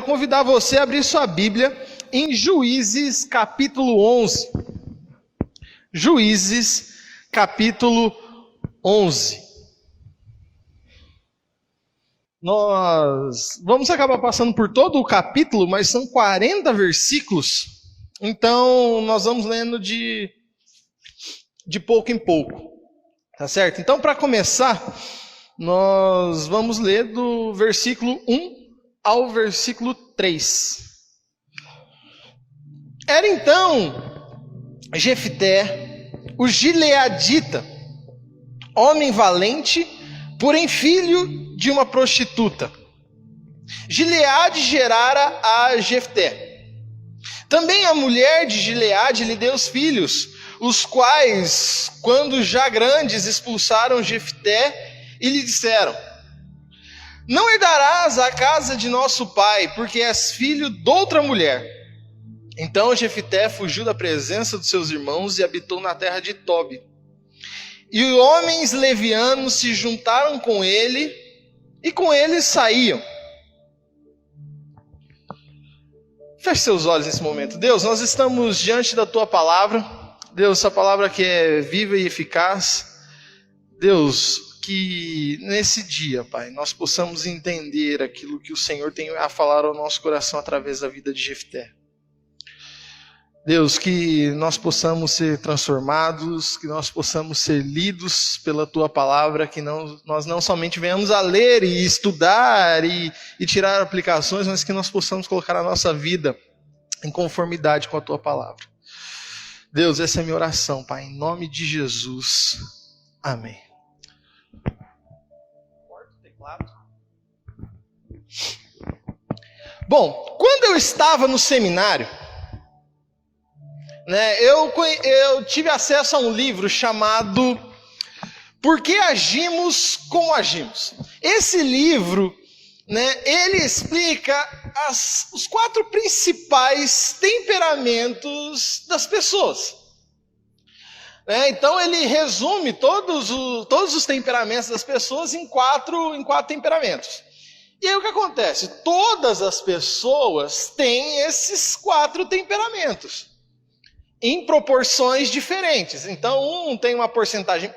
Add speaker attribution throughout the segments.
Speaker 1: convidar você a abrir sua Bíblia em Juízes capítulo 11. Juízes capítulo 11. Nós vamos acabar passando por todo o capítulo, mas são 40 versículos. Então, nós vamos lendo de pouco em pouco. Tá certo? Então, para começar, nós vamos ler do versículo 1 ao versículo 3. Era então Jefté, o gileadita, homem valente, porém filho de uma prostituta. Gileade gerara a Jefté. Também a mulher de Gileade lhe deu os filhos, os quais, quando já grandes, expulsaram Jefté e lhe disseram: não herdarás a casa de nosso pai, porque és filho de outra mulher. Então Jefté fugiu da presença dos seus irmãos e habitou na terra de Tobi. E os homens levianos se juntaram com ele, e com ele saíam. Feche seus olhos nesse momento. Deus, nós estamos diante da tua palavra. Deus, essa palavra que é viva e eficaz. Deus, que nesse dia, Pai, nós possamos entender aquilo que o Senhor tem a falar ao nosso coração através da vida de Jefté. Deus, que nós possamos ser transformados, que nós possamos ser lidos pela tua palavra, que nós não somente venhamos a ler e estudar e tirar aplicações, mas que nós possamos colocar a nossa vida em conformidade com a tua palavra. Deus, essa é a minha oração, Pai, em nome de Jesus. Amém. Bom, quando eu estava no seminário, eu tive acesso a um livro chamado Por que Agimos Como Agimos? Esse livro, ele explica os 4 principais temperamentos das pessoas. Então ele resume todos os temperamentos das pessoas em quatro temperamentos. E aí o que acontece? Todas as pessoas têm esses 4 temperamentos, em proporções diferentes. Então um tem uma porcentagem,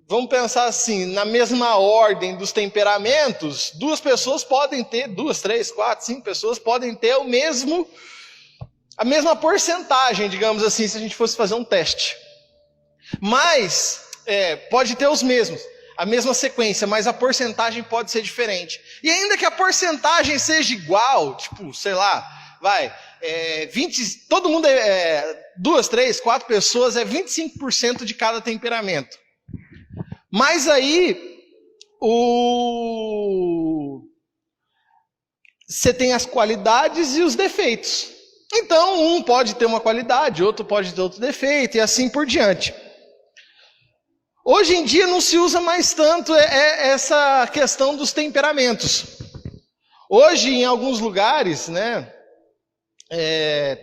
Speaker 1: vamos pensar assim, na mesma ordem dos temperamentos, 2 pessoas podem ter, 2, 3, 4, 5 pessoas podem ter a mesma porcentagem, digamos assim, se a gente fosse fazer um teste. Mas pode ter os mesmos, a mesma sequência, mas a porcentagem pode ser diferente. E ainda que a porcentagem seja igual, tipo, sei lá, 20, todo mundo 2, 3, 4 pessoas, 25% de cada temperamento. Mas aí, você tem as qualidades e os defeitos. Então, um pode ter uma qualidade, outro pode ter outro defeito, e assim por diante. Hoje em dia não se usa mais tanto essa questão dos temperamentos. Hoje, em alguns lugares,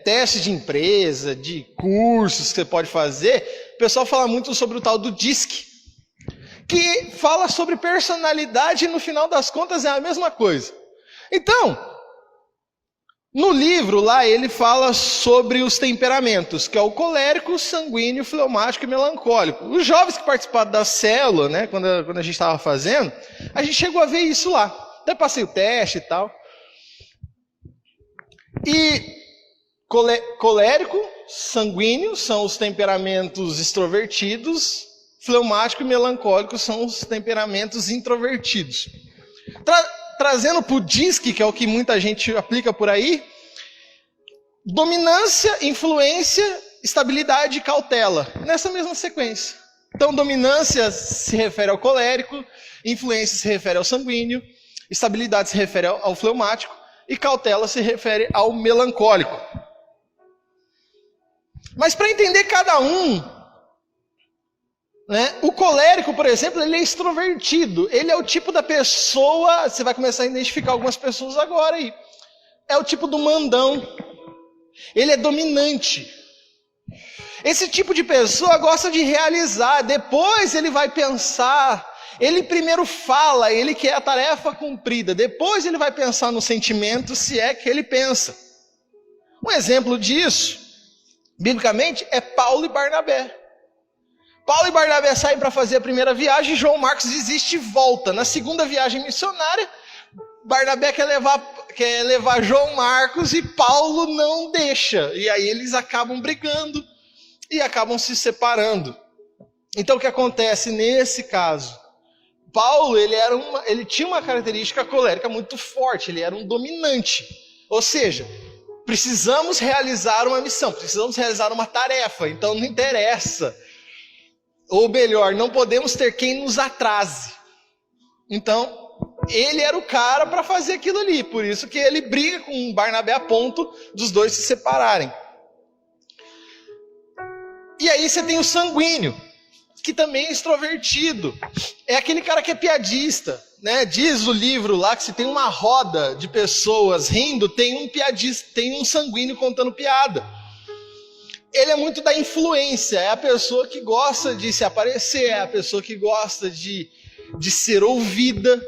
Speaker 1: testes de empresa, de cursos que você pode fazer, o pessoal fala muito sobre o tal do DISC, que fala sobre personalidade e no final das contas é a mesma coisa. Então, no livro lá ele fala sobre os temperamentos, que é o colérico, sanguíneo, fleumático e melancólico. Os jovens que participaram da célula, quando a gente estava fazendo, a gente chegou a ver isso lá. Até passei o teste e tal. E colérico, sanguíneo são os temperamentos extrovertidos, fleumático e melancólico são os temperamentos introvertidos. Trazendo para o DISC, que é o que muita gente aplica por aí, dominância, influência, estabilidade e cautela, nessa mesma sequência. Então, dominância se refere ao colérico, influência se refere ao sanguíneo, estabilidade se refere ao fleumático, e cautela se refere ao melancólico. Mas para entender cada um, o colérico, por exemplo, ele é extrovertido. Ele é o tipo da pessoa, você vai começar a identificar algumas pessoas agora aí. É o tipo do mandão. Ele é dominante. Esse tipo de pessoa gosta de realizar. Depois ele vai pensar ele primeiro fala, ele quer a tarefa cumprida, depois ele vai pensar no sentimento, se é que ele pensa. Um exemplo disso, biblicamente, é Paulo e Barnabé. Paulo e Barnabé saem para fazer a primeira viagem, João Marcos desiste e volta. Na segunda viagem missionária, Barnabé quer levar João Marcos e Paulo não deixa. E aí eles acabam brigando e acabam se separando. Então o que acontece nesse caso? Paulo, ele tinha uma característica colérica muito forte, ele era um dominante. Ou seja, precisamos realizar uma missão, precisamos realizar uma tarefa, então não interessa. Ou melhor, não podemos ter quem nos atrase. Então, ele era o cara para fazer aquilo ali, por isso que ele briga com Barnabé a ponto dos dois se separarem. E aí você tem o sanguíneo, que também é extrovertido. É aquele cara que é piadista, né? Diz o livro lá que se tem uma roda de pessoas rindo, tem um piadista, tem um sanguíneo contando piada. Ele é muito da influência, é a pessoa que gosta de se aparecer, é a pessoa que gosta de ser ouvida.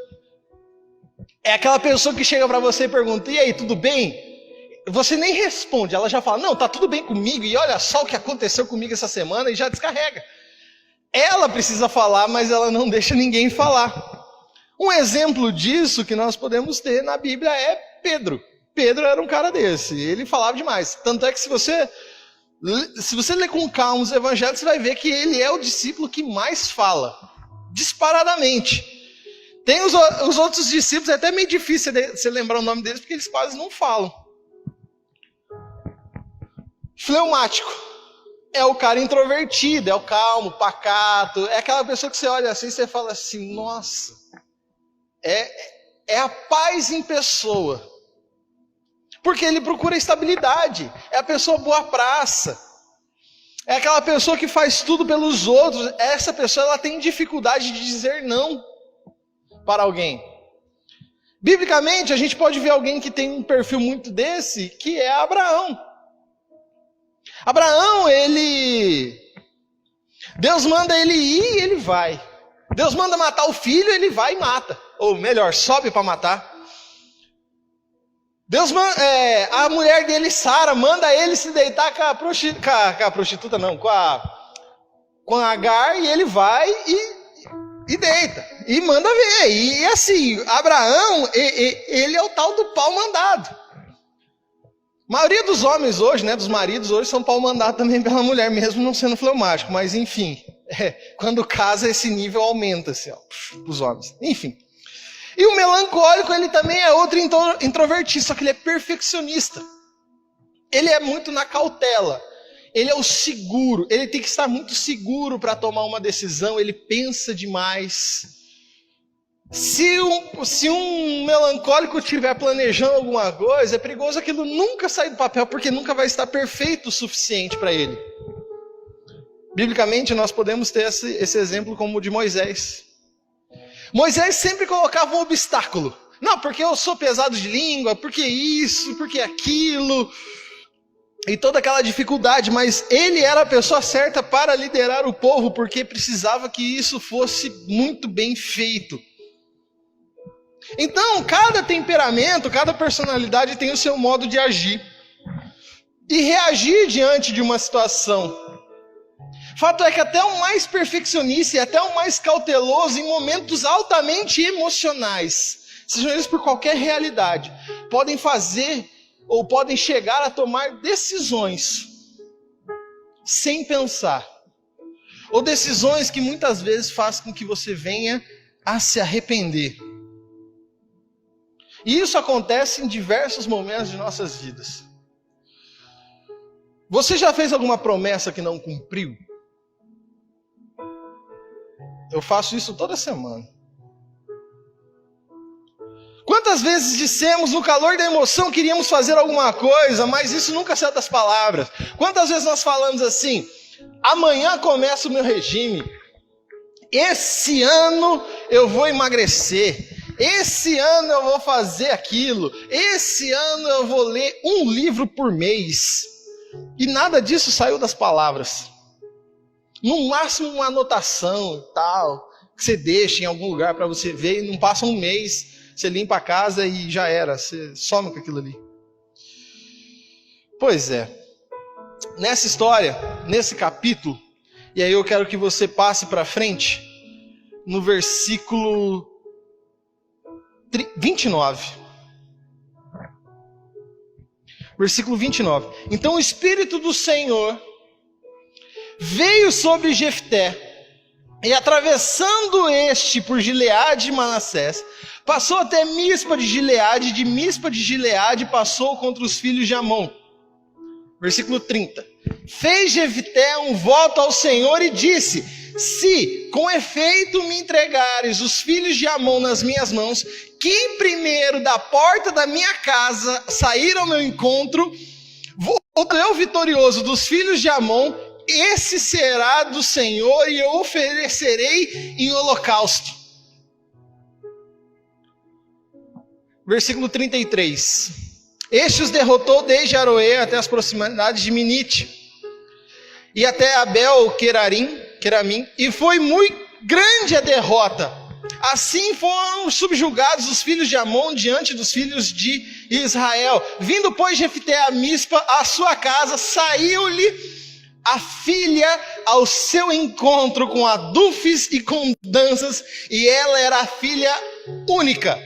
Speaker 1: É aquela pessoa que chega para você e pergunta, e aí, tudo bem? Você nem responde, ela já fala, não, tá tudo bem comigo, e olha só o que aconteceu comigo essa semana, e já descarrega. Ela precisa falar, mas ela não deixa ninguém falar. Um exemplo disso que nós podemos ter na Bíblia é Pedro. Pedro era um cara desse, ele falava demais. Tanto é que se você ler com calma os evangelhos, você vai ver que ele é o discípulo que mais fala, disparadamente. Tem os outros discípulos, é até meio difícil você lembrar o nome deles, porque eles quase não falam. Fleumático. É o cara introvertido, é o calmo, pacato, é aquela pessoa que você olha assim e você fala assim, nossa, é a paz em pessoa. Porque ele procura estabilidade, é a pessoa boa praça, é aquela pessoa que faz tudo pelos outros. Essa pessoa ela tem dificuldade de dizer não para alguém. Biblicamente, a gente pode ver alguém que tem um perfil muito desse, que é Abraão. Abraão, Deus manda ele ir e ele vai. Deus manda matar o filho, ele vai e mata. Ou melhor, sobe para matar. A mulher dele, Sara, manda ele se deitar com a prostituta, não, com a Agar, e ele vai e deita. E manda ver. E assim, Abraão, ele é o tal do pau mandado. A maioria dos homens hoje, né, dos maridos hoje, são pau mandado também pela mulher, mesmo não sendo fleumático. Mas enfim, quando casa esse nível aumenta, assim, os homens. Enfim. E o melancólico, ele também é outro introvertido, só que ele é perfeccionista. Ele é muito na cautela. Ele é o seguro. Ele tem que estar muito seguro para tomar uma decisão. Ele pensa demais. Se um melancólico estiver planejando alguma coisa, é perigoso aquilo nunca sair do papel, porque nunca vai estar perfeito o suficiente para ele. Biblicamente, nós podemos ter esse exemplo como o de Moisés. Moisés sempre colocava um obstáculo. Não, porque eu sou pesado de língua, porque isso, porque aquilo. E toda aquela dificuldade, mas ele era a pessoa certa para liderar o povo, porque precisava que isso fosse muito bem feito. Então, cada temperamento, cada personalidade tem o seu modo de agir. E reagir diante de uma situação. Fato é que até o mais perfeccionista e até o mais cauteloso, em momentos altamente emocionais, sejam eles por qualquer realidade, podem fazer ou podem chegar a tomar decisões sem pensar. Ou decisões que muitas vezes fazem com que você venha a se arrepender. E isso acontece em diversos momentos de nossas vidas. Você já fez alguma promessa que não cumpriu? Eu faço isso toda semana. Quantas vezes dissemos no calor da emoção que iríamos fazer alguma coisa, mas isso nunca saiu das palavras? Quantas vezes nós falamos assim, amanhã começa o meu regime, esse ano eu vou emagrecer, esse ano eu vou fazer aquilo, esse ano eu vou ler um livro por mês. E nada disso saiu das palavras. No máximo uma anotação e tal. que você deixa em algum lugar para você ver, e não passa um mês, você limpa a casa e já era, você some com aquilo ali. Pois é, nessa história, nesse capítulo, e aí eu quero que você passe para frente, no versículo 29. Versículo 29. Então o Espírito do Senhor veio sobre Jefté, e atravessando este por Gileade e Manassés, passou até Mispa de Gileade, e de Mispa de Gileade passou contra os filhos de Amon. Versículo 30. Fez Jefté um voto ao Senhor e disse: se com efeito me entregares os filhos de Amon nas minhas mãos, quem primeiro da porta da minha casa sair ao meu encontro, eu vitorioso dos filhos de Amon, esse será do Senhor, e eu oferecerei em holocausto. Versículo 33. Este os derrotou desde Aroê até as proximidades de Minite, e até Abel-Queramim, e foi muito grande a derrota. Assim foram subjugados os filhos de Amon diante dos filhos de Israel. Vindo, pois, Jefté a Mispa, à sua casa, saiu-lhe a filha ao seu encontro com adufes e com danças, e ela era a filha única,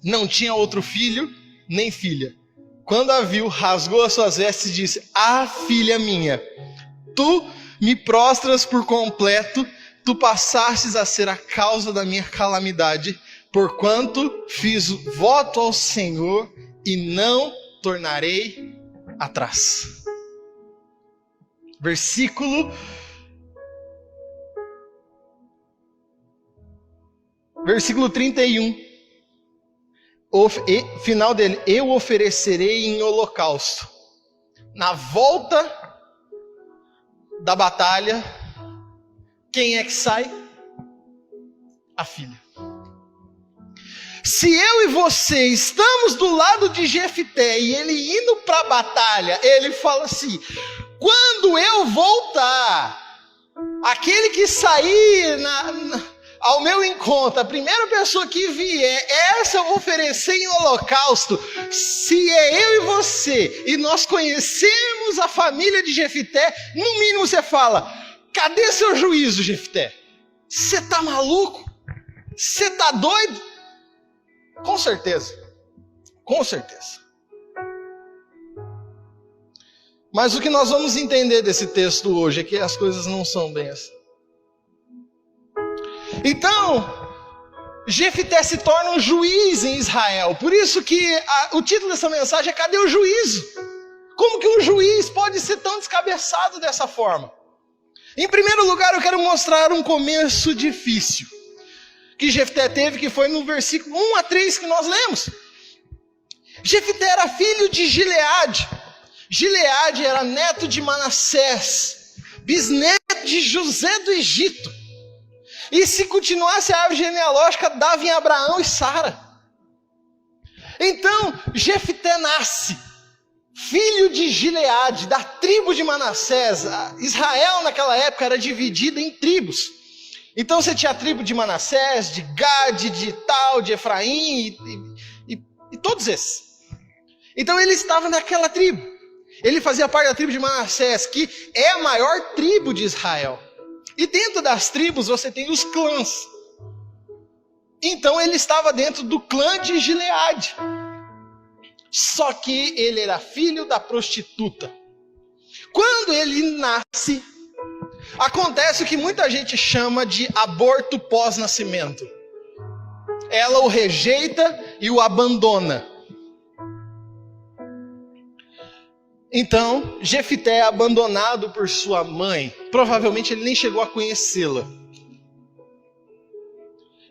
Speaker 1: não tinha outro filho nem filha. Quando a viu, rasgou as suas vestes e disse: ah, filha minha, tu me prostras por completo, tu passastes a ser a causa da minha calamidade, porquanto fiz voto ao Senhor e não tornarei atrás. Versículo 31. Final dele: eu oferecerei em holocausto. Na volta da batalha, quem é que sai? A filha. Se eu e você estamos do lado de Jefté e ele indo para a batalha, ele fala assim: quando eu voltar, aquele que sair ao meu encontro, a primeira pessoa que vier, essa eu vou oferecer em holocausto. Se é eu e você, e nós conhecemos a família de Jefté, no mínimo você fala: cadê seu juízo, Jefté? Você tá maluco? Você tá doido? Com certeza. Com certeza. Mas o que nós vamos entender desse texto hoje é que as coisas não são bem assim. Então, Jefté se torna um juiz em Israel. Por isso que o título dessa mensagem é: cadê o juízo? Como que um juiz pode ser tão descabeçado dessa forma? Em primeiro lugar, eu quero mostrar um começo difícil que Jefté teve, que foi no versículo 1 a 3 que nós lemos. Jefté era filho de Gileade. Gileade era neto de Manassés, bisneto de José do Egito. E se continuasse a árvore genealógica, dava em Abraão e Sara. Então, Jefté nasce filho de Gileade, da tribo de Manassés. Israel naquela época era dividida em tribos. Então você tinha a tribo de Manassés, de Gade, de Tal, de Efraim e todos esses. Então ele estava naquela tribo. Ele fazia parte da tribo de Manassés, que é a maior tribo de Israel. E dentro das tribos você tem os clãs. Então ele estava dentro do clã de Gileade. Só que ele era filho da prostituta. Quando ele nasce, acontece o que muita gente chama de aborto pós-nascimento. Ela o rejeita e o abandona. Então, Jefté é abandonado por sua mãe. Provavelmente ele nem chegou a conhecê-la.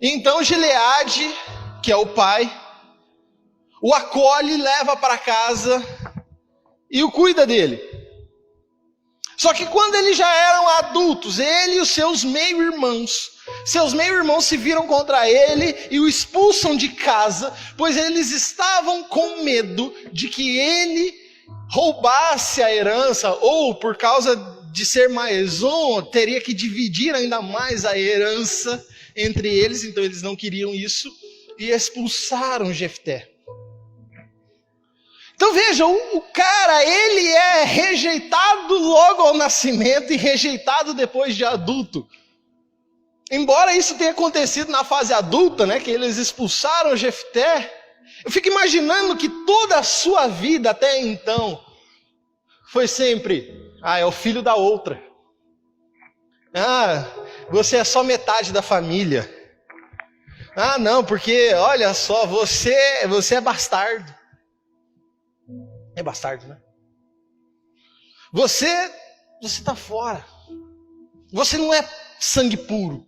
Speaker 1: Então Gileade, que é o pai, o acolhe, leva para casa e o cuida dele. Só que quando eles já eram adultos, ele e os seus meio-irmãos se viram contra ele e o expulsam de casa, pois eles estavam com medo de que ele roubasse a herança, ou por causa de ser mais um, teria que dividir ainda mais a herança entre eles, então eles não queriam isso e expulsaram Jefté. Então veja, o cara, ele é rejeitado logo ao nascimento e rejeitado depois de adulto. Embora isso tenha acontecido na fase adulta, né, que eles expulsaram Jefté, eu fico imaginando que toda a sua vida até então foi sempre, é o filho da outra. Você é só metade da família. Não, porque olha só, você é bastardo. É bastardo, né? Você está fora. Você não é sangue puro.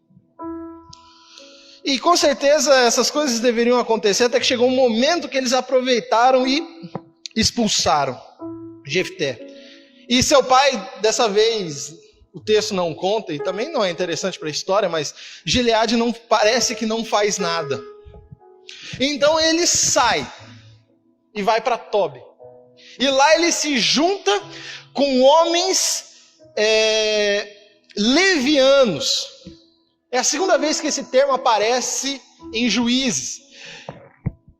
Speaker 1: E com certeza essas coisas deveriam acontecer até que chegou um momento que eles aproveitaram e expulsaram Jefté. E seu pai, dessa vez, o texto não conta, e também não é interessante para a história, mas Gileade parece que não faz nada. Então ele sai e vai para Tobi. E lá ele se junta com homens levianos. É a segunda vez que esse termo aparece em Juízes.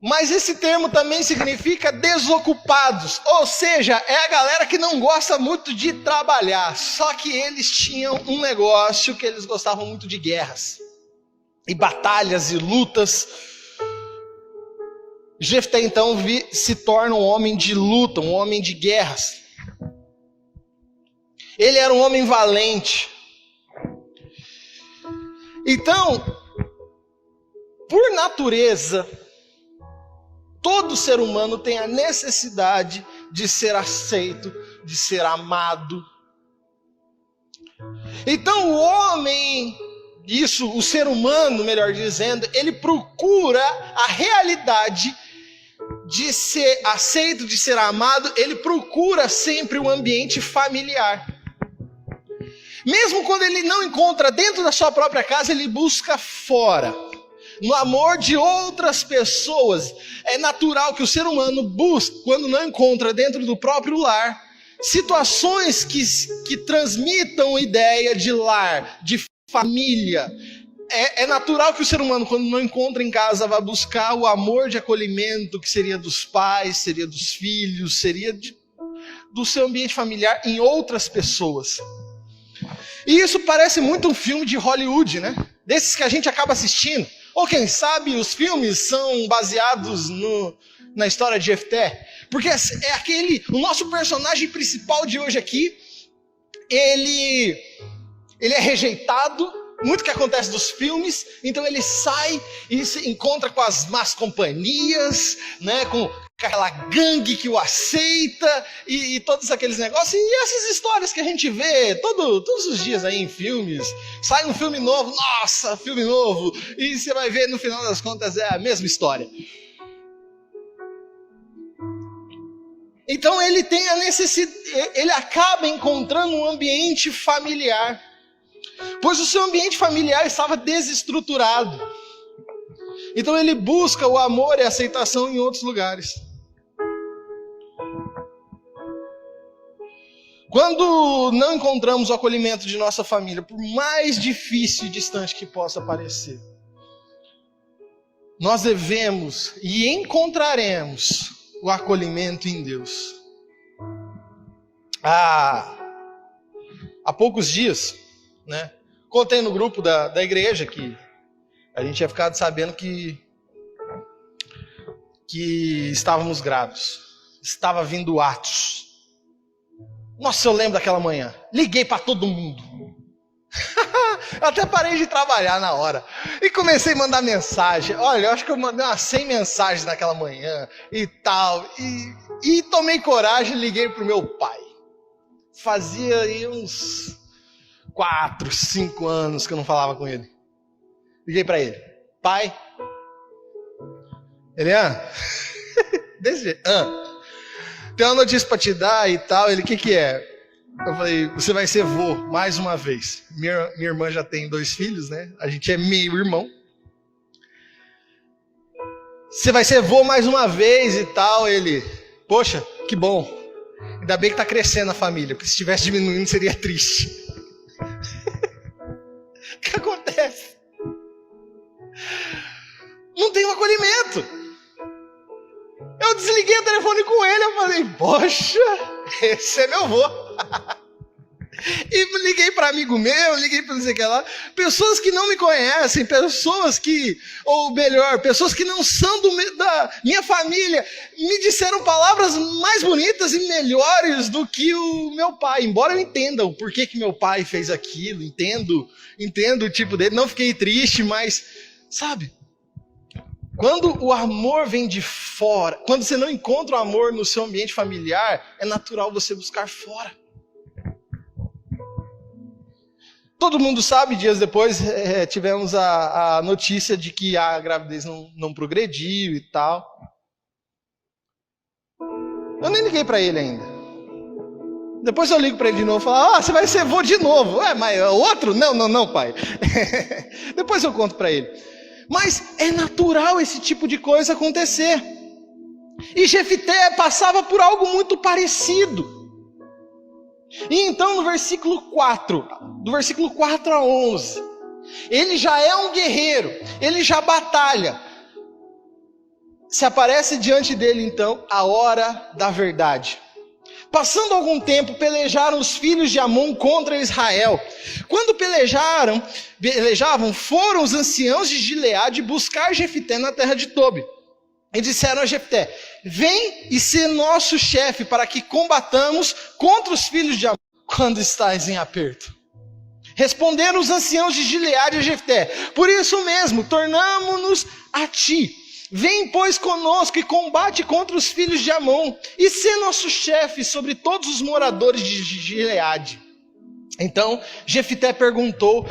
Speaker 1: Mas esse termo também significa desocupados. Ou seja, é a galera que não gosta muito de trabalhar. Só que eles tinham um negócio que eles gostavam muito de guerras. E batalhas e lutas. Jefté então se torna um homem de luta, um homem de guerras. Ele era um homem valente. Então, por natureza, todo ser humano tem a necessidade de ser aceito, de ser amado. Então o homem, o ser humano, melhor dizendo, ele procura a realidade de ser aceito, de ser amado, ele procura sempre um ambiente familiar. Mesmo quando ele não encontra dentro da sua própria casa, ele busca fora. No amor de outras pessoas. É natural que o ser humano busque, quando não encontra dentro do próprio lar, situações que transmitam ideia de lar, de família. É natural que o ser humano, quando não encontra em casa, vá buscar o amor de acolhimento, que seria dos pais, seria dos filhos, seria do seu ambiente familiar em outras pessoas. E isso parece muito um filme de Hollywood, né? Desses que a gente acaba assistindo. Ou quem sabe os filmes são baseados na história de Jefté. Porque o nosso personagem principal de hoje aqui, ele é rejeitado, muito que acontece dos filmes, então ele sai e se encontra com as más companhias, né, com aquela gangue que o aceita e todos aqueles negócios. E essas histórias que a gente vê todos os dias aí em filmes. Sai um filme novo, nossa, filme novo, e você vai ver no final das contas é a mesma história. Então ele tem a necessidade, ele acaba encontrando um ambiente familiar, pois o seu ambiente familiar estava desestruturado. Então ele busca o amor e a aceitação em outros lugares. Quando não encontramos o acolhimento de nossa família, por mais difícil e distante que possa parecer, nós devemos e encontraremos o acolhimento em Deus. Há poucos dias, né, contei no grupo da igreja que a gente tinha ficado sabendo que estávamos grávidos. Estava vindo Atos. Nossa, eu lembro daquela manhã. Liguei para todo mundo. Até parei de trabalhar na hora. E comecei a mandar mensagem. Olha, eu acho que eu mandei umas 100 mensagens naquela manhã e tal. E tomei coragem e liguei pro meu pai. Fazia aí uns 4, 5 anos que eu não falava com ele. Liguei para ele. Pai. Ele, desse jeito. Tem uma notícia para te dar e tal. Ele, o que é? Eu falei, você vai ser vô mais uma vez. Minha irmã já tem 2 filhos, né? A gente é meio irmão. Você vai ser vô mais uma vez e tal. Ele, poxa, que bom. Ainda bem que tá crescendo a família, porque se estivesse diminuindo seria triste. O que acontece? alimento. Eu desliguei o telefone com ele, eu falei, poxa, esse é meu avô. E liguei para amigo meu, liguei para não sei o que lá, pessoas que não me conhecem, pessoas que, ou melhor, pessoas que não são da minha família, me disseram palavras mais bonitas e melhores do que o meu pai, embora eu entenda o porquê que meu pai fez aquilo, entendo o tipo dele, não fiquei triste, mas, sabe, quando o amor vem de fora, quando você não encontra o amor no seu ambiente familiar, é natural você buscar fora. Todo mundo sabe, dias depois tivemos a notícia de que a gravidez não progrediu e tal. Eu nem liguei para ele ainda. Depois eu ligo para ele de novo e falo, você vai ser avô de novo. Mas outro? Não, pai. Depois eu conto para ele. Mas é natural esse tipo de coisa acontecer. E Jefté passava por algo muito parecido. E então no versículo 4, do versículo 4 a 11, ele já é um guerreiro, ele já batalha. Se aparece diante dele então a hora da verdade. Passando algum tempo, pelejaram os filhos de Amon contra Israel. Quando pelejavam, foram os anciãos de Gileade buscar Jefté na terra de Tobi. E disseram a Jefté, vem e ser nosso chefe para que combatamos contra os filhos de Amon quando estás em aperto. Responderam os anciãos de Gileade a Jefté, por isso mesmo, tornamo-nos a ti. Vem, pois, conosco e combate contra os filhos de Amon e ser nosso chefe sobre todos os moradores de Gileade. Então Jefté perguntou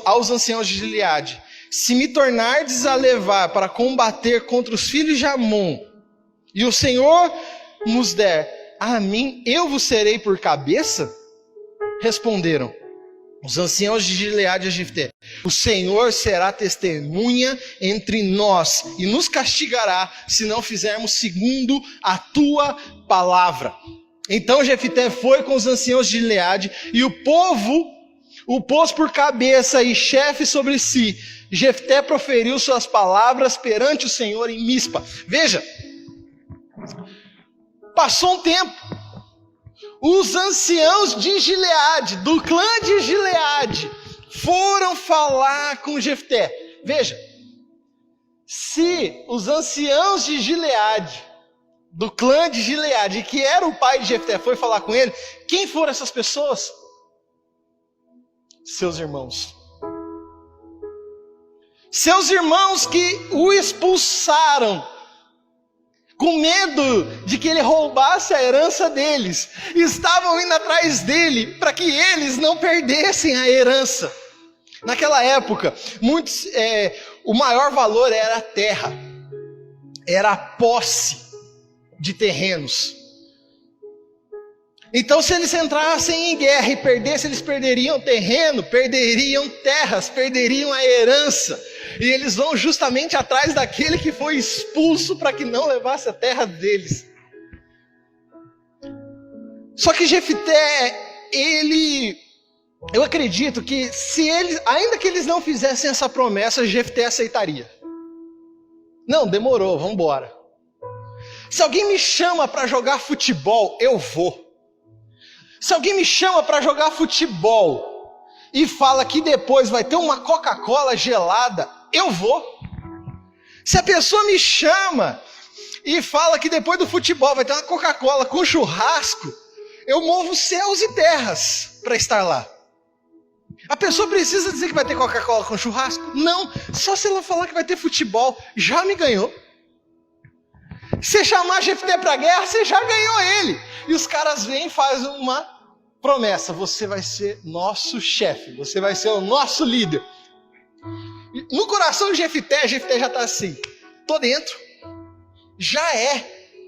Speaker 1: aos anciãos de Gileade, se me tornardes a levar para combater contra os filhos de Amon, e o Senhor nos der a mim, eu vos serei por cabeça? Responderam os anciãos de Gileade a Jefté, o Senhor será testemunha entre nós, e nos castigará, se não fizermos segundo a tua palavra. Então Jefté foi com os anciãos de Gileade, e o povo o pôs por cabeça e chefe sobre si. Jefté proferiu suas palavras perante o Senhor em Mispa. Veja, passou um tempo, os anciãos de Gileade, do clã de Gileade, foram falar com Jefté. Veja, se os anciãos de Gileade, do clã de Gileade, que era o pai de Jefté, foi falar com ele, quem foram essas pessoas? Seus irmãos. Seus irmãos que o expulsaram, com medo de que ele roubasse a herança deles, estavam indo atrás dele para que eles não perdessem a herança. Naquela época, o maior valor era a terra, era a posse de terrenos. Então, se eles entrassem em guerra e perdessem, eles perderiam terreno, perderiam terras, perderiam a herança. E eles vão justamente atrás daquele que foi expulso para que não levasse a terra deles. Só que Jefté, eu acredito que ainda que eles não fizessem essa promessa, Jefté aceitaria. Não, demorou, vamos embora. Se alguém me chama para jogar futebol, eu vou. Se alguém me chama para jogar futebol e fala que depois vai ter uma Coca-Cola gelada, eu vou. Se a pessoa me chama e fala que depois do futebol vai ter uma Coca-Cola com churrasco, eu movo céus e terras para estar lá. A pessoa precisa dizer que vai ter Coca-Cola com churrasco? Não, só se ela falar que vai ter futebol, já me ganhou. Se chamar Jefté para a guerra, você já ganhou ele. E os caras vêm e fazem uma promessa, você vai ser nosso chefe, você vai ser o nosso líder. No coração de Jefté já está assim, tô dentro, já é,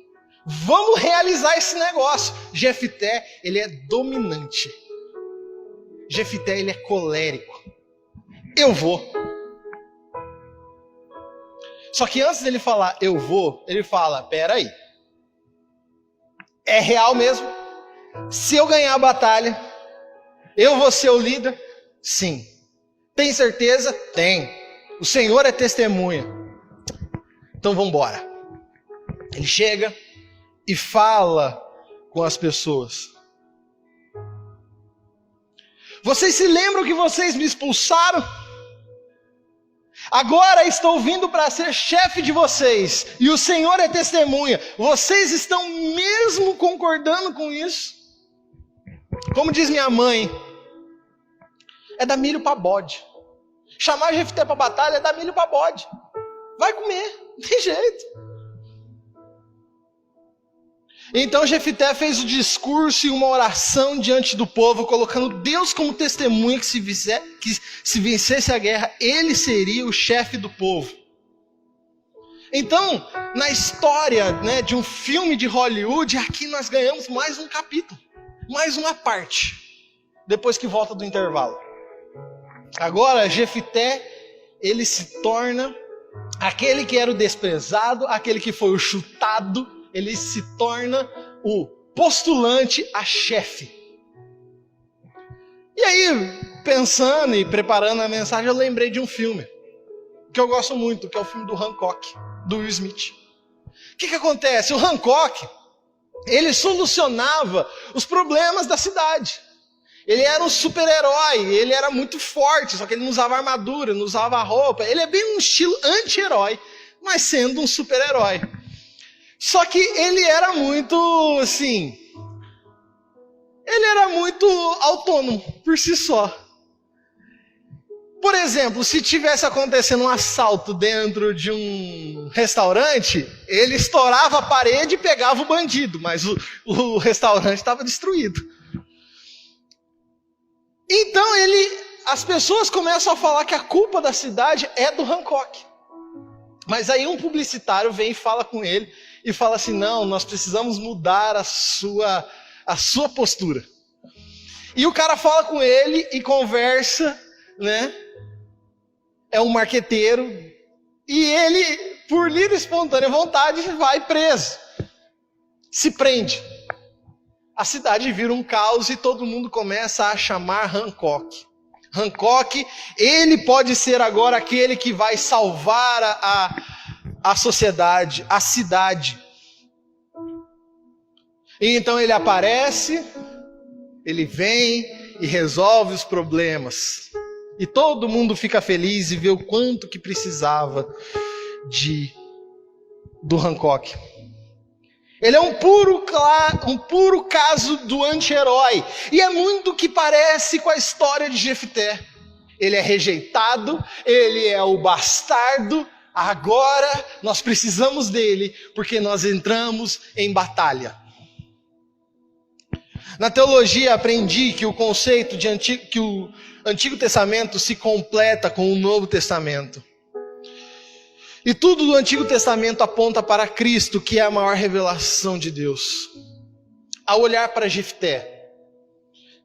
Speaker 1: vamos realizar esse negócio. Jefté, ele é dominante, Jefté, ele é colérico, eu vou. Só que antes dele falar eu vou, ele fala, peraí, é real mesmo? Se eu ganhar a batalha, eu vou ser o líder? Sim. Tem certeza? Tem. O Senhor é testemunha. Então vamos embora. Ele chega e fala com as pessoas. Vocês se lembram que vocês me expulsaram? Agora estou vindo para ser chefe de vocês, e o Senhor é testemunha. Vocês estão mesmo concordando com isso? Como diz minha mãe, é dar milho para bode. Chamar Jefté para batalha é dar milho para bode. Vai comer, não tem jeito. Então Jefté fez o discurso e uma oração diante do povo, colocando Deus como testemunha que se vencesse a guerra, ele seria o chefe do povo. Então, na história, né, de um filme de Hollywood, aqui nós ganhamos mais um capítulo, mais uma parte, depois que volta do intervalo. Agora, Jefté, ele se torna aquele que era o desprezado, aquele que foi o chutado, ele se torna o postulante a chefe. E aí, pensando e preparando a mensagem, eu lembrei de um filme que eu gosto muito, que é o filme do Hancock, do Will Smith. O que acontece? O Hancock, ele solucionava os problemas da cidade. Ele era um super-herói, ele era muito forte, só que ele não usava armadura, não usava roupa. Ele é bem um estilo anti-herói, mas sendo um super-herói. Só que ele era muito, assim, ele era muito autônomo por si só. Por exemplo, se tivesse acontecendo um assalto dentro de um restaurante, ele estourava a parede e pegava o bandido, mas o restaurante estava destruído. Então as pessoas começam a falar que a culpa da cidade é do Hancock. Mas aí um publicitário vem e fala com ele e fala assim, não, nós precisamos mudar a sua postura. E o cara fala com ele e conversa, né? É um marqueteiro. E ele, por livre e espontânea vontade, vai preso. Se prende. A cidade vira um caos e todo mundo começa a chamar Hancock. Hancock, ele pode ser agora aquele que vai salvar a sociedade, a cidade. E então ele aparece, ele vem e resolve os problemas. E todo mundo fica feliz e vê o quanto que precisava do Hancock. Ele é um puro caso do anti-herói. E é muito que parece com a história de Jefté. Ele é rejeitado, ele é o bastardo. Agora nós precisamos dele, porque nós entramos em batalha. Na teologia aprendi que o conceito que o Antigo Testamento se completa com o Novo Testamento. E tudo do Antigo Testamento aponta para Cristo, que é a maior revelação de Deus. Ao olhar para Jefté,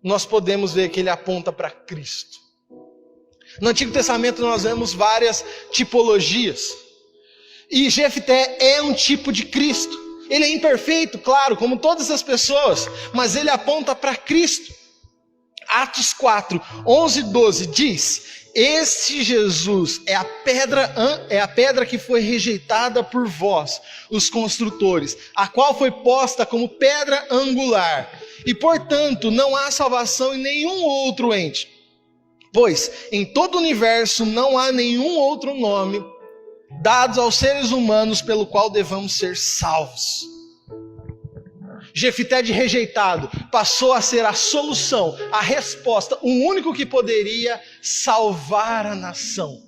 Speaker 1: nós podemos ver que ele aponta para Cristo. No Antigo Testamento nós vemos várias tipologias. E Jefté é um tipo de Cristo. Ele é imperfeito, claro, como todas as pessoas, mas ele aponta para Cristo. Atos 4, 11 e 12 diz: este Jesus é a pedra que foi rejeitada por vós, os construtores, a qual foi posta como pedra angular. E, portanto, não há salvação em nenhum outro ente, pois em todo o universo não há nenhum outro nome dados aos seres humanos pelo qual devamos ser salvos. Jefté de rejeitado passou a ser a solução, a resposta, o único que poderia salvar a nação.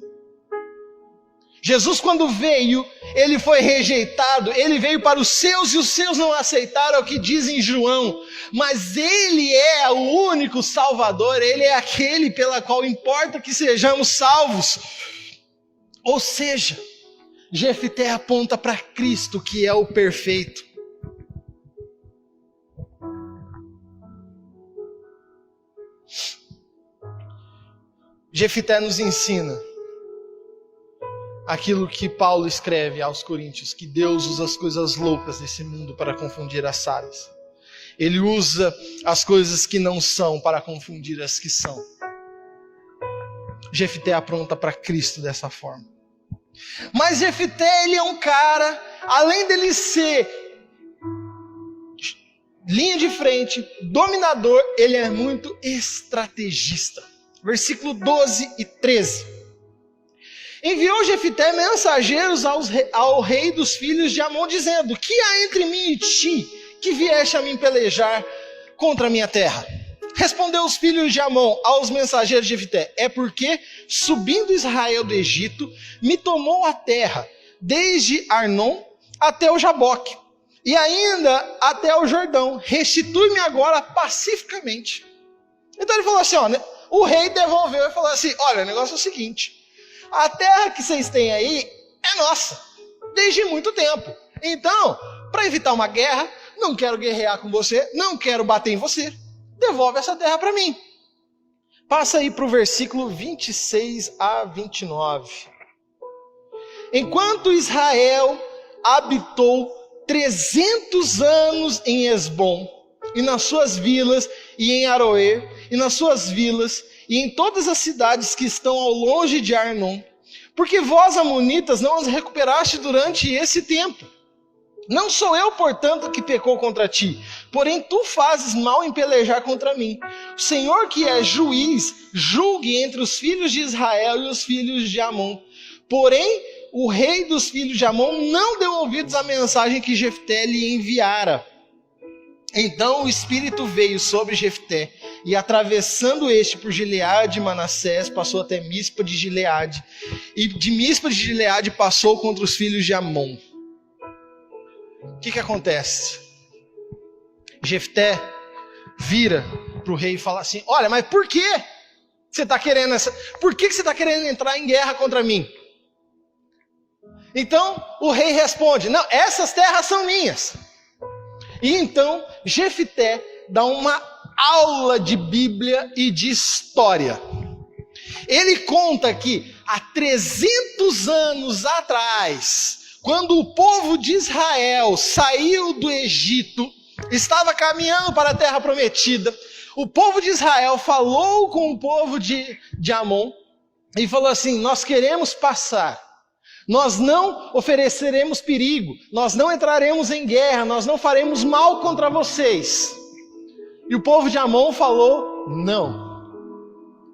Speaker 1: Jesus, quando veio, ele foi rejeitado, ele veio para os seus e os seus não aceitaram, é o que diz em João. Mas ele é o único Salvador, ele é aquele pela qual importa que sejamos salvos. Ou seja, Jefté aponta para Cristo, que é o perfeito. Jefté nos ensina aquilo que Paulo escreve aos Coríntios, que Deus usa as coisas loucas desse mundo para confundir as sábias. Ele usa as coisas que não são para confundir as que são. Jefté aponta para Cristo dessa forma. Mas Jefté, ele é um cara, além dele ser linha de frente, dominador, ele é muito estrategista. Versículo 12 e 13. Enviou Jefté mensageiros ao rei dos filhos de Amon, dizendo: que há entre mim e ti, que vieste a mim pelejar contra a minha terra? Respondeu os filhos de Amon aos mensageiros de Jefté: é porque, subindo Israel do Egito, me tomou a terra, desde Arnon até o Jaboque, e ainda até o Jordão. Restitui-me agora pacificamente. Então ele falou assim, o rei devolveu e falou assim: olha, o negócio é o seguinte, a terra que vocês têm aí é nossa, desde muito tempo. Então, para evitar uma guerra, não quero guerrear com você, não quero bater em você, devolve essa terra para mim. Passa aí para o versículo 26 a 29. Enquanto Israel habitou 300 anos em Esbom, e nas suas vilas, e em Aroer, e nas suas vilas, e em todas as cidades que estão ao longe de Arnon, porque vós, amonitas, não as recuperaste durante esse tempo. Não sou eu, portanto, que pecou contra ti, porém tu fazes mal em pelejar contra mim. O Senhor, que é juiz, julgue entre os filhos de Israel e os filhos de Amon. Porém, o rei dos filhos de Amon não deu ouvidos à mensagem que Jefté lhe enviara. Então o Espírito veio sobre Jefté, e atravessando este por Gileade e Manassés, passou até Mispa de Gileade, e de Mispa de Gileade passou contra os filhos de Amon. O que acontece? Jefté vira para o rei e fala assim: olha, mas por que você está querendo por que você está querendo entrar em guerra contra mim? Então o rei responde: não, essas terras são minhas. E então Jefté dá uma aula de Bíblia e de história. Ele conta que há 300 anos atrás, quando o povo de Israel saiu do Egito, estava caminhando para a terra prometida, o povo de Israel falou com o povo de Amon e falou assim: nós queremos passar. Nós não ofereceremos perigo, nós não entraremos em guerra, nós não faremos mal contra vocês. E o povo de Amon falou não.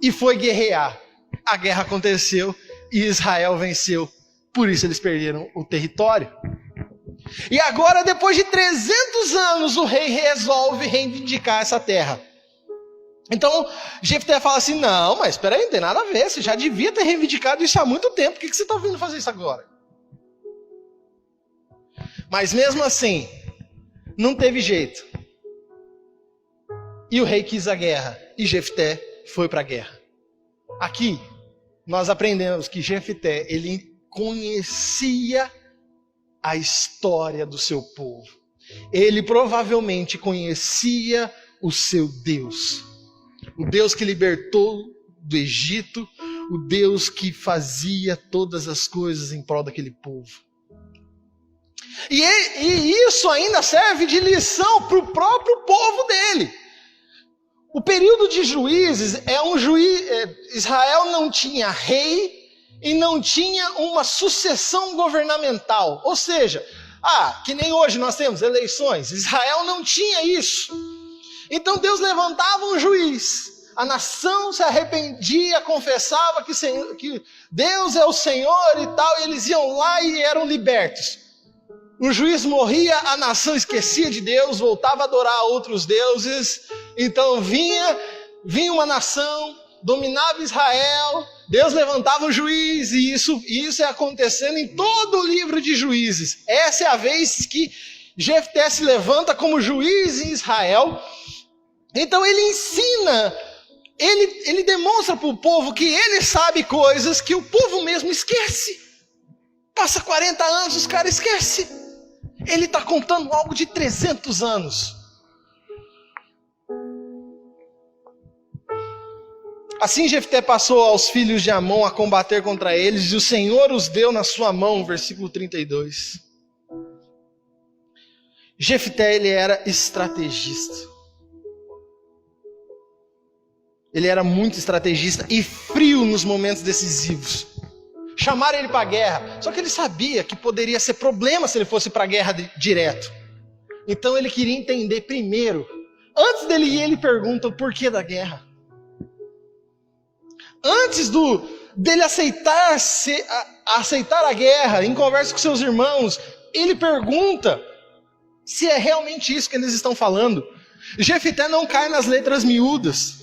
Speaker 1: E foi guerrear. A guerra aconteceu e Israel venceu. Por isso eles perderam o território. E agora, depois de 300 anos, o rei resolve reivindicar essa terra. Então, Jefté fala assim: não, mas espera aí, não tem nada a ver, você já devia ter reivindicado isso há muito tempo, por que você está vindo fazer isso agora? Mas mesmo assim, não teve jeito. E o rei quis a guerra, e Jefté foi para a guerra. Aqui, nós aprendemos que Jefté, ele conhecia a história do seu povo. Ele provavelmente conhecia o seu Deus. O Deus que libertou do Egito, o Deus que fazia todas as coisas em prol daquele povo. E isso ainda serve de lição para o próprio povo dele. O período de juízes Israel não tinha rei e não tinha uma sucessão governamental. Ou seja, que nem hoje nós temos eleições. Israel não tinha isso. Então Deus levantava um juiz, a nação se arrependia, confessava que Deus é o Senhor e tal, e eles iam lá e eram libertos. O juiz morria, a nação esquecia de Deus, voltava a adorar outros deuses, então vinha uma nação, dominava Israel, Deus levantava um juiz, e isso é acontecendo em todo o livro de Juízes. Essa é a vez que Jefté se levanta como juiz em Israel. Então ele ensina, ele demonstra para o povo que ele sabe coisas que o povo mesmo esquece. Passa 40 anos, os caras esquecem. Ele está contando algo de 300 anos. Assim Jefté passou aos filhos de Amon a combater contra eles, e o Senhor os deu na sua mão, versículo 32. Jefté, ele era estrategista. Ele era muito estrategista e frio nos momentos decisivos. chamaram ele para a guerra. Só que ele sabia que poderia ser problema se ele fosse para a guerra direto. Então ele queria entender primeiro. Antes dele ir, ele pergunta o porquê da guerra. Antes dele aceitar a guerra, em conversa com seus irmãos, ele pergunta se é realmente isso que eles estão falando. Jefté não cai nas letras miúdas.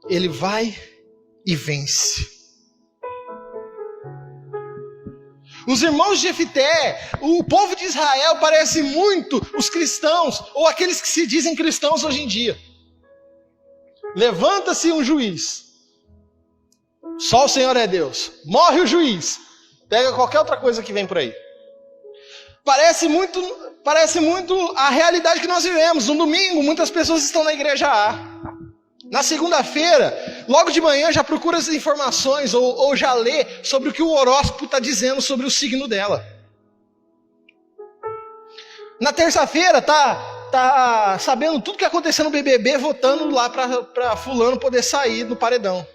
Speaker 1: Ele vai e vence. Os irmãos de Jefté, o povo de Israel, parece muito os cristãos, ou aqueles que se dizem cristãos hoje em dia. Levanta-se um juiz. Só o Senhor é Deus. Morre o juiz. Pega qualquer outra coisa que vem por aí. Parece muito a realidade que nós vivemos. No domingo, muitas pessoas estão na igreja A. Na segunda-feira, logo de manhã, já procura as informações ou já lê sobre o que o horóscopo está dizendo sobre o signo dela. Na terça-feira, tá sabendo tudo que aconteceu no BBB, votando lá para fulano poder sair do paredão.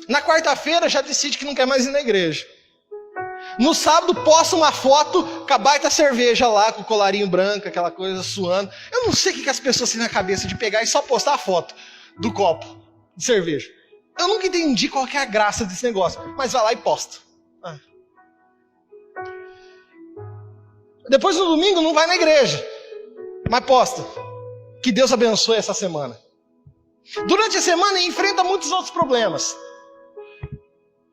Speaker 1: Na quarta-feira, já decide que não quer mais ir na igreja. No sábado, posta uma foto com a baita cerveja lá, com o colarinho branco, aquela coisa suando. Eu não sei o que as pessoas têm na cabeça de pegar e só postar a foto do copo de cerveja. Eu nunca entendi qual que é a graça desse negócio, mas vai lá e posta. Depois no domingo não vai na igreja, mas posta. Que Deus abençoe essa semana. Durante a semana enfrenta muitos outros problemas.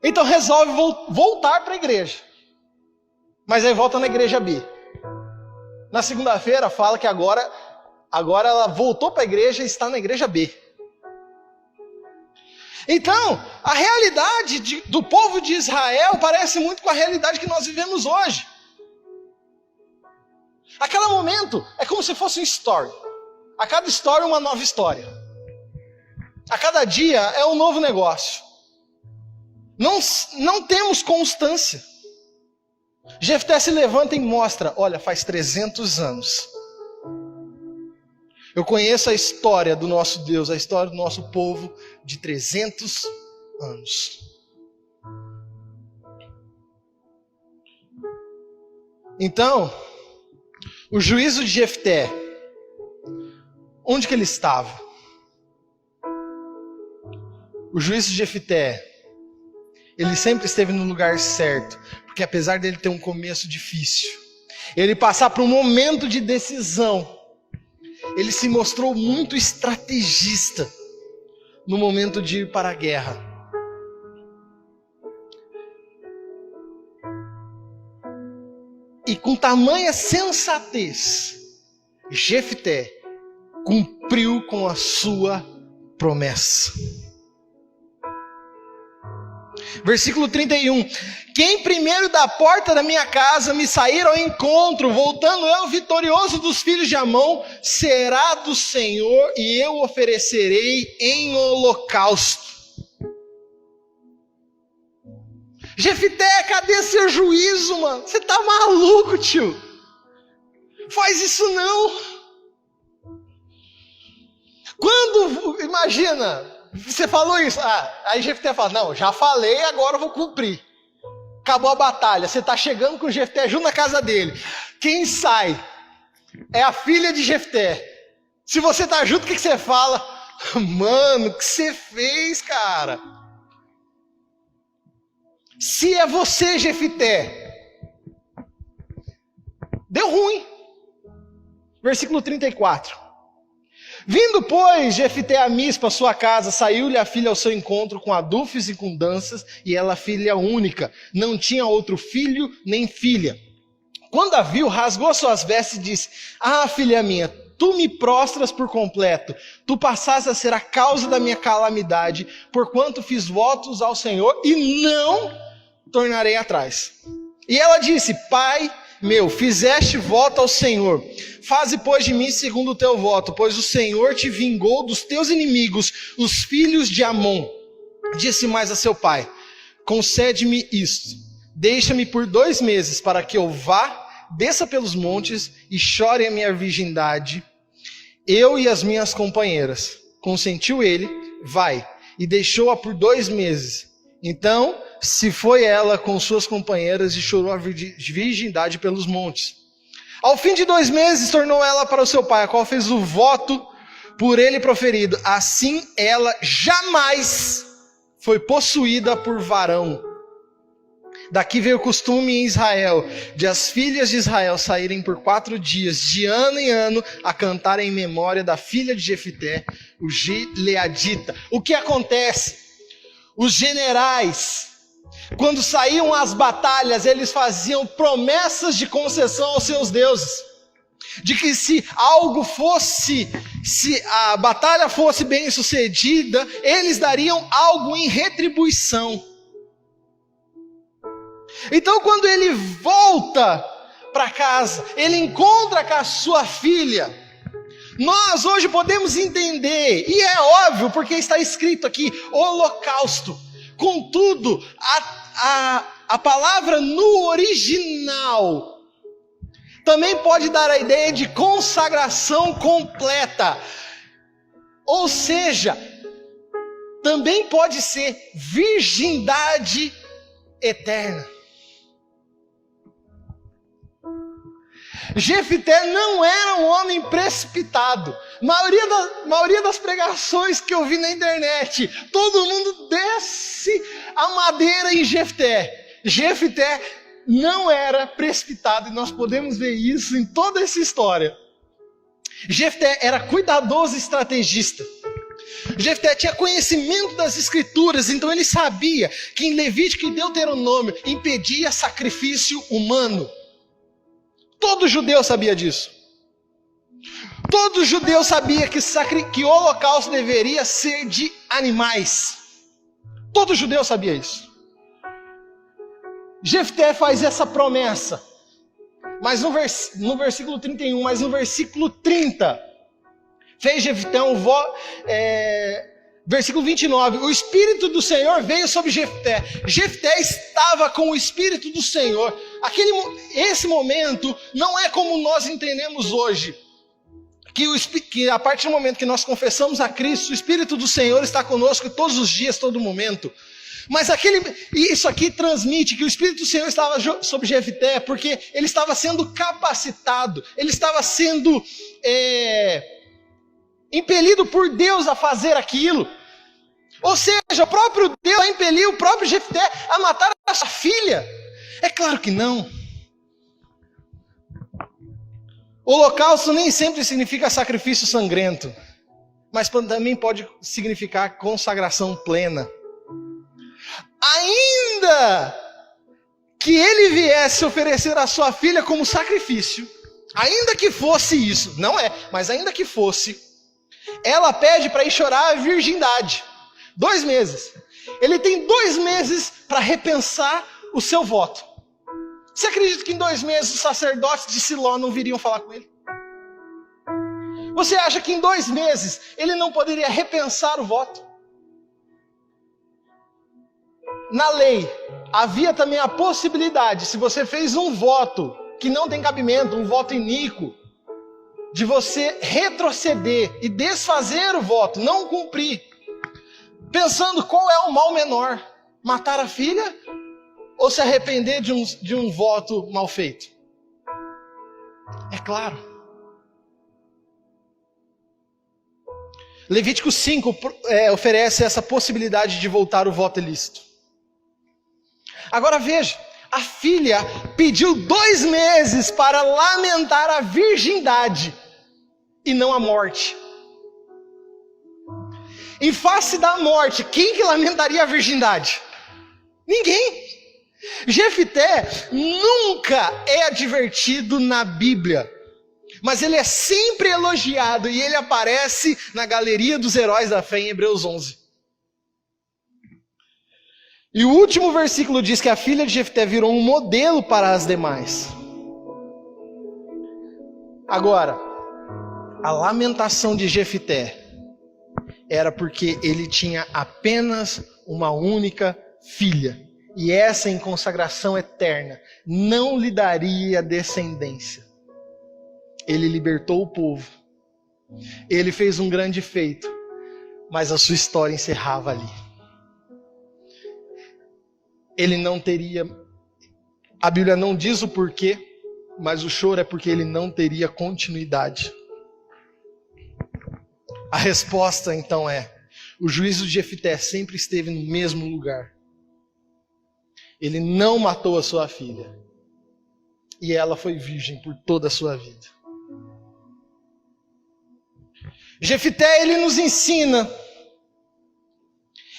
Speaker 1: Então resolve voltar para a igreja. Mas aí volta na igreja B. Na segunda-feira fala que agora ela voltou para a igreja e está na igreja B. Então, a realidade do povo de Israel parece muito com a realidade que nós vivemos hoje. A cada momento é como se fosse um story. A cada história uma nova história. A cada dia é um novo negócio. Não temos constância. Jefté se levanta e mostra, olha, faz 300 anos. Eu conheço a história do nosso Deus, a história do nosso povo de 300 anos. Então, o juízo de Jefté, onde que ele estava? O juízo de Jefté, ele sempre esteve no lugar certo, porque apesar dele ter um começo difícil, ele passar por um momento de decisão, ele se mostrou muito estrategista no momento de ir para a guerra. E com tamanha sensatez, Jefté cumpriu com a sua promessa. Versículo 31. Quem primeiro da porta da minha casa me sair ao encontro, voltando eu vitorioso dos filhos de Amon, será do Senhor e eu oferecerei em holocausto. Jefté, cadê seu juízo, mano? Você tá maluco, tio? Faz isso não. Imagina, você falou isso, aí Jefté fala, não, já falei, agora eu vou cumprir. Acabou a batalha, você está chegando com Jefté junto na casa dele. Quem sai é a filha de Jefté. Se você está junto, o que você fala? Mano, o que você fez, cara? Se é você, Jefté, deu ruim. Versículo 34. Vindo, pois, Jefté a Mispa, sua casa, saiu-lhe a filha ao seu encontro com adufes e com danças, e ela filha única, não tinha outro filho nem filha. Quando a viu, rasgou suas vestes e disse, filha minha, tu me prostras por completo, tu passaste a ser a causa da minha calamidade, porquanto fiz votos ao Senhor e não tornarei atrás. E ela disse, pai meu, fizeste voto ao Senhor, faze pois de mim segundo o teu voto, pois o Senhor te vingou dos teus inimigos, os filhos de Amon. Disse mais a seu pai, concede-me isto, deixa-me por 2 meses, para que eu vá, desça pelos montes e chore a minha virgindade, eu e as minhas companheiras. Consentiu ele, vai. e deixou-a por 2 meses. Então se foi ela com suas companheiras e chorou a virgindade pelos montes. Ao fim de 2 meses tornou ela para o seu pai, a qual fez o voto por ele proferido. Assim ela jamais foi possuída por varão. Daqui veio o costume em Israel, de as filhas de Israel saírem por 4 dias, de ano em ano, a cantarem em memória da filha de Jefté, o gileadita. O que acontece? Os generais, quando saíam às batalhas, eles faziam promessas de concessão aos seus deuses. De que se a batalha fosse bem sucedida, eles dariam algo em retribuição. Então quando ele volta para casa, ele encontra com a sua filha. Nós hoje podemos entender, e é óbvio porque está escrito aqui, holocausto. Contudo, a palavra no original também pode dar a ideia de consagração completa. Ou seja, também pode ser virgindade eterna. Jefté não era um homem precipitado. Maioria das pregações que eu vi na internet, todo mundo desce a madeira em Jefté. Jefté não era precipitado, e nós podemos ver isso em toda essa história. Jefté era cuidadoso e estrategista. Jefté tinha conhecimento das escrituras, então ele sabia que em Levítico e Deuteronômio impedia sacrifício humano. Todo judeu sabia disso. Todo judeu sabia que o holocausto deveria ser de animais. Todo judeu sabia isso. Jefté faz essa promessa, mas no versículo 31, mas no versículo 30, fez Jefté versículo 29, o Espírito do Senhor veio sobre Jefté. Jefté estava com o Espírito do Senhor. Esse momento não é como nós entendemos hoje, que a partir do momento que nós confessamos a Cristo, o Espírito do Senhor está conosco todos os dias, todo momento. Mas isso aqui transmite que o Espírito do Senhor estava sobre Jefté, porque ele estava sendo capacitado, ele estava sendo impelido por Deus a fazer aquilo. Ou seja, o próprio Deus impeliu o próprio Jefté a matar a sua filha. É claro que não. Holocausto nem sempre significa sacrifício sangrento, mas também pode significar consagração plena. Ainda que ele viesse oferecer a sua filha como sacrifício, ainda que fosse isso, não é, mas ainda que fosse, ela pede para ir chorar a virgindade. 2 meses. Ele tem 2 meses para repensar o seu voto. Você acredita que em 2 meses os sacerdotes de Siló não viriam falar com ele? Você acha que em 2 meses ele não poderia repensar o voto? Na lei, havia também a possibilidade, se você fez um voto que não tem cabimento, um voto iníquo, de você retroceder e desfazer o voto, não cumprir, pensando qual é o mal menor, matar a filha ou se arrepender de um voto mal feito. É claro. Levítico 5 oferece essa possibilidade de voltar o voto ilícito. Agora veja, a filha pediu 2 meses para lamentar a virgindade e não a morte. Em face da morte, quem que lamentaria a virgindade? Ninguém. Jefté nunca é advertido na Bíblia, mas ele é sempre elogiado e ele aparece na galeria dos heróis da fé em Hebreus 11. E o último versículo diz que a filha de Jefté virou um modelo para as demais. Agora, a lamentação de Jefté era porque ele tinha apenas uma única filha. E essa em consagração eterna não lhe daria descendência. Ele libertou o povo. Ele fez um grande feito. mas a sua história encerrava ali. Ele não teria, a Bíblia não diz o porquê, mas o choro é porque ele não teria continuidade. A resposta então é: o juízo de Jefté sempre esteve no mesmo lugar. Ele não matou a sua filha. E ela foi virgem por toda a sua vida. Jefté, ele nos ensina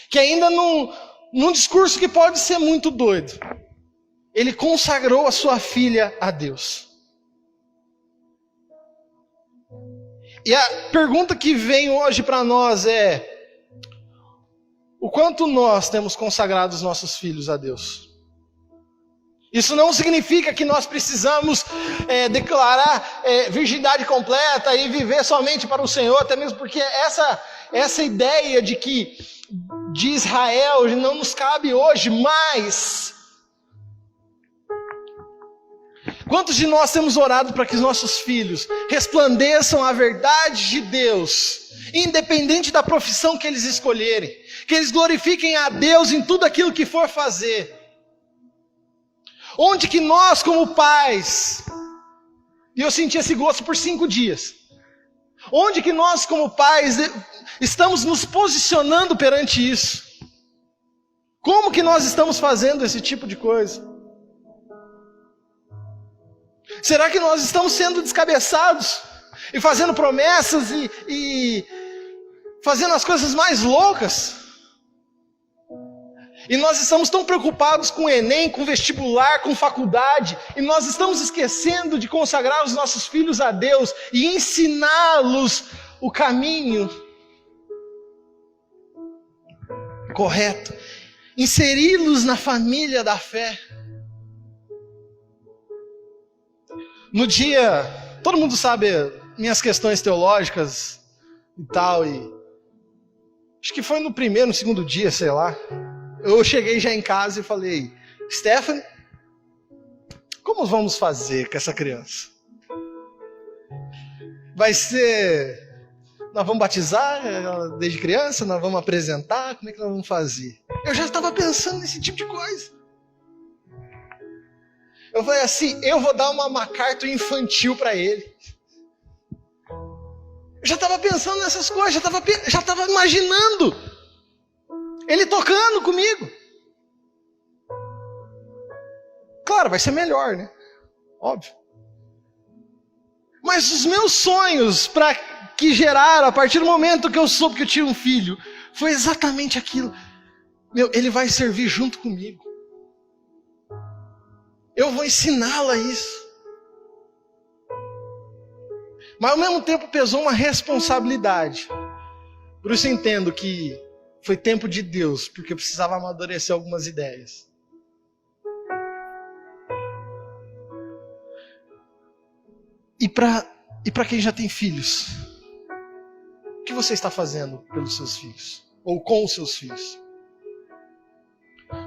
Speaker 1: que ainda num discurso que pode ser muito doido, ele consagrou a sua filha a Deus. E a pergunta que vem hoje para nós é: o quanto nós temos consagrado os nossos filhos a Deus? Isso não significa que nós precisamos declarar virgindade completa e viver somente para o Senhor, até mesmo porque essa ideia de Israel não nos cabe hoje, mas quantos de nós temos orado para que os nossos filhos resplandeçam a verdade de Deus, independente da profissão que eles escolherem, que eles glorifiquem a Deus em tudo aquilo que for fazer? Onde que nós, como pais, e eu senti esse gosto por 5 dias, onde que nós, como pais, estamos nos posicionando perante isso? Como que nós estamos fazendo esse tipo de coisa? Será que nós estamos sendo descabeçados e fazendo promessas e fazendo as coisas mais loucas? E nós estamos tão preocupados com o Enem, com vestibular, com faculdade, e nós estamos esquecendo de consagrar os nossos filhos a Deus e ensiná-los o caminho correto, inseri-los na família da fé. No dia, todo mundo sabe minhas questões teológicas e tal, e acho que foi no primeiro, no segundo dia, sei lá. Eu cheguei já em casa e falei: Stephanie, como vamos fazer com essa criança? Vai ser, nós vamos batizar ela desde criança, nós vamos apresentar, como é que nós vamos fazer? Eu já estava pensando nesse tipo de coisa. Eu falei assim: eu vou dar uma MacArthur infantil para ele. Eu já estava pensando nessas coisas, já estava imaginando ele tocando comigo. Claro, vai ser melhor, né? Óbvio. Mas os meus sonhos para que geraram a partir do momento que eu soube que eu tinha um filho, foi exatamente aquilo. Ele vai servir junto comigo. Eu vou ensiná-la isso. Mas ao mesmo tempo pesou uma responsabilidade. Por isso eu entendo que foi tempo de Deus, porque eu precisava amadurecer algumas ideias. E para quem já tem filhos, o que você está fazendo pelos seus filhos? Ou com os seus filhos?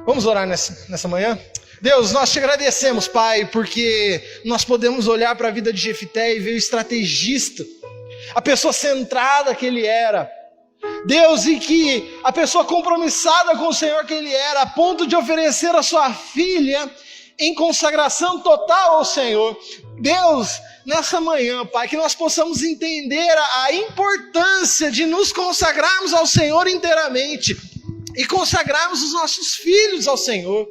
Speaker 1: Vamos orar nessa manhã? Deus, nós te agradecemos, Pai, porque nós podemos olhar para a vida de Jefté e ver o estrategista, a pessoa centrada que ele era. Deus, e que a pessoa compromissada com o Senhor que ele era, a ponto de oferecer a sua filha em consagração total ao Senhor. Deus, nessa manhã, Pai, que nós possamos entender a importância de nos consagrarmos ao Senhor inteiramente e consagrarmos os nossos filhos ao Senhor.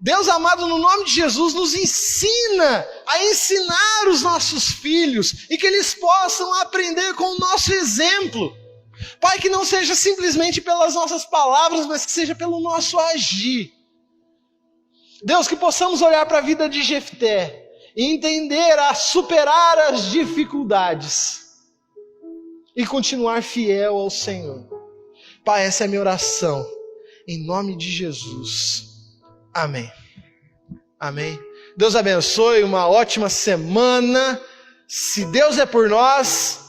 Speaker 1: Deus amado, no nome de Jesus, nos ensina a ensinar os nossos filhos e que eles possam aprender com o nosso exemplo. Pai, que não seja simplesmente pelas nossas palavras, mas que seja pelo nosso agir. Deus, que possamos olhar para a vida de Jefté e entender a superar as dificuldades e continuar fiel ao Senhor. Pai, essa é a minha oração, em nome de Jesus. Amém. Amém. Deus abençoe, uma ótima semana. Se Deus é por nós,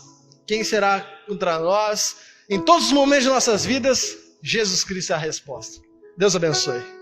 Speaker 1: quem será contra nós? Em todos os momentos de nossas vidas, Jesus Cristo é a resposta. Deus abençoe.